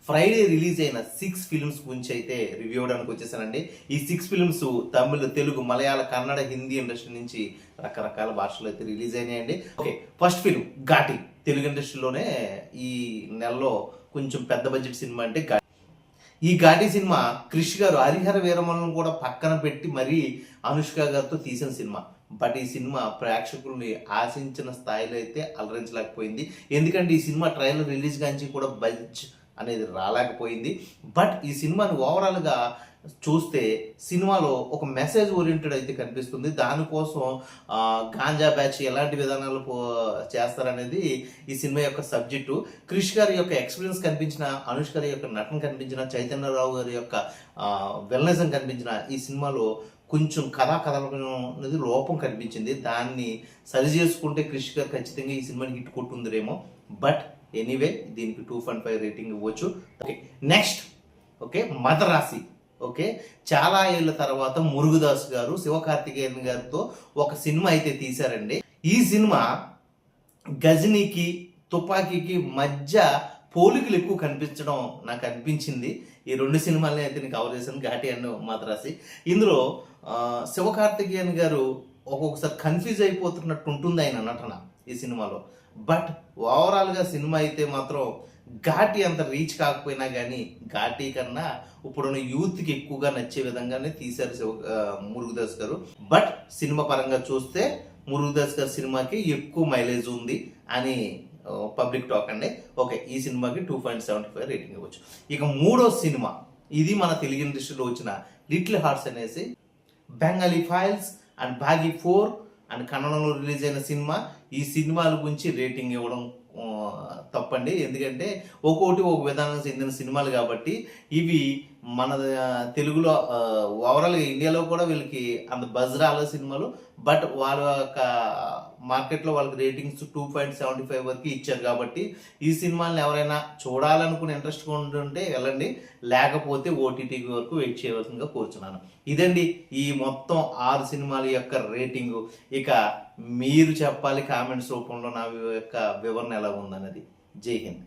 Friday release అయిన 6 films గురించి అయితే రివ్యూ అవడానికి వచ్చేసానండి. ఈ 6 ఫిల్మ్స్ తమిళ, తెలుగు, మలయాళ, కన్నడ, హిందీ ఇండస్ట్రీ నుంచి రకరకాల భాషలు అయితే రిలీజ్ అయినాయండి. Okay, first film Ghaati. Telugu ఇండస్ట్రీలోనే ఈ నెలలో కొంచెం పెద్ద బడ్జెట్ సినిమా అంటే ఘాటి. ఈ ఘాటి సినిమా క్రిష్ గారు హరిహర వీరమలను కూడా పక్కన పెట్టి మరీ అనుష్క గారితో తీసిన సినిమా. బట్ ఈ సినిమా ప్రేక్షకుల్ని ఆశించిన స్థాయిలో అయితే అలరించలేకపోయింది. ఎందుకంటే ఈ సినిమా ట్రైలర్ రిలీజ్ గాంచి కూడా బడ్జ్ అనేది రాలేకపోయింది. బట్ ఈ సినిమాని ఓవరాల్గా చూస్తే సినిమాలో ఒక మెసేజ్ ఓరియంటెడ్ అయితే కనిపిస్తుంది. దానికోసం గాంజా బ్యాచ్ ఎలాంటి విధానాలు చేస్తారనేది ఈ సినిమా యొక్క సబ్జెక్టు. క్రిష్ గారి యొక్క ఎక్స్పీరియన్స్ కనిపించిన, అనుష్క గారి యొక్క నటన కనిపించిన, చైతన్యరావు గారి యొక్క వెల్నెసం కనిపించిన ఈ సినిమాలో కొంచెం కథనం అనేది లోపం కనిపించింది. దాన్ని సరి చేసుకుంటే క్రిష్ గారు ఖచ్చితంగా ఈ సినిమాని హిట్ కొట్టుందిరేమో. బట్ ఎనీవే దీనికి 2.5 రేటింగ్ ఇవ్వచ్చు. Okay, next Madharaasi. ఓకే, చాలా ఏళ్ళ తర్వాత మురుగదాస్ గారు శివకార్తికేయన్ గారితో ఒక సినిమా అయితే తీశారండి. ఈ సినిమా గజనీకి, తుపాకీకి మధ్య పోలికలు ఎక్కువ కనిపించడం నాకు అనిపించింది. ఈ రెండు సినిమాలని అయితే నేను కవర్ చేశాను, ఘాటి అండ్ మదరాసి. ఇందులో శివకార్తికేయన్ గారు ఒక్కొక్కసారి కన్ఫ్యూజ్ అయిపోతున్నట్టు ఉంటుంది ఆయన నటన ఈ సినిమాలో. బట్ ఓవరాల్గా సినిమా అయితే మాత్రం ఘాటి అంత రీచ్ కాకపోయినా కానీ ఘాటి కన్నా ఇప్పుడున్న యూత్కి ఎక్కువగా నచ్చే విధంగానే తీశారు మురుగదాస్ గారు. బట్ సినిమా పరంగా చూస్తే మురుగదాస్ గారి సినిమాకి ఎక్కువ మైలేజ్ ఉంది అని పబ్లిక్ టాక్ అండి. ఓకే, ఈ సినిమాకి 2.75 రేటింగ్ ఇవ్వచ్చు. ఇక మూడో సినిమా, ఇది మన తెలుగు ఇండస్ట్రీలో వచ్చిన లిటిల్ హార్ట్స్ అనేసి Bengali files and Baaghi 4 and కన్నడంలో రిలీజ్ అయిన సినిమా. ఈ సినిమాల గురించి రేటింగ్ ఇవ్వడం తప్పండి, ఎందుకంటే ఒక్కొక్కటి ఒక విధానానికి చెందిన సినిమాలు కాబట్టి ఇవి మన తెలుగులో ఓవరాల్గా ఇండియాలో కూడా వీళ్ళకి అంత బజ్ రాలే సినిమాలు. బట్ వాళ్ళ యొక్క మార్కెట్లో వాళ్ళకి రేటింగ్స్ 2.75 వరకు ఇచ్చారు కాబట్టి ఈ సినిమాలను ఎవరైనా చూడాలనుకుని ఇంట్రెస్ట్గా ఉంటుంటే వెళ్ళండి, లేకపోతే ఓటీటీ వరకు వెయిట్ చేయవలసిందిగా కోరుచున్నాను. ఇదండి ఈ మొత్తం 6 సినిమాల యొక్క రేటింగు. ఇక మీరు చెప్పాలి కామెంట్స్ రూపంలో నా యొక్క వివరణ ఎలా ఉందన్నది. జై హింద్.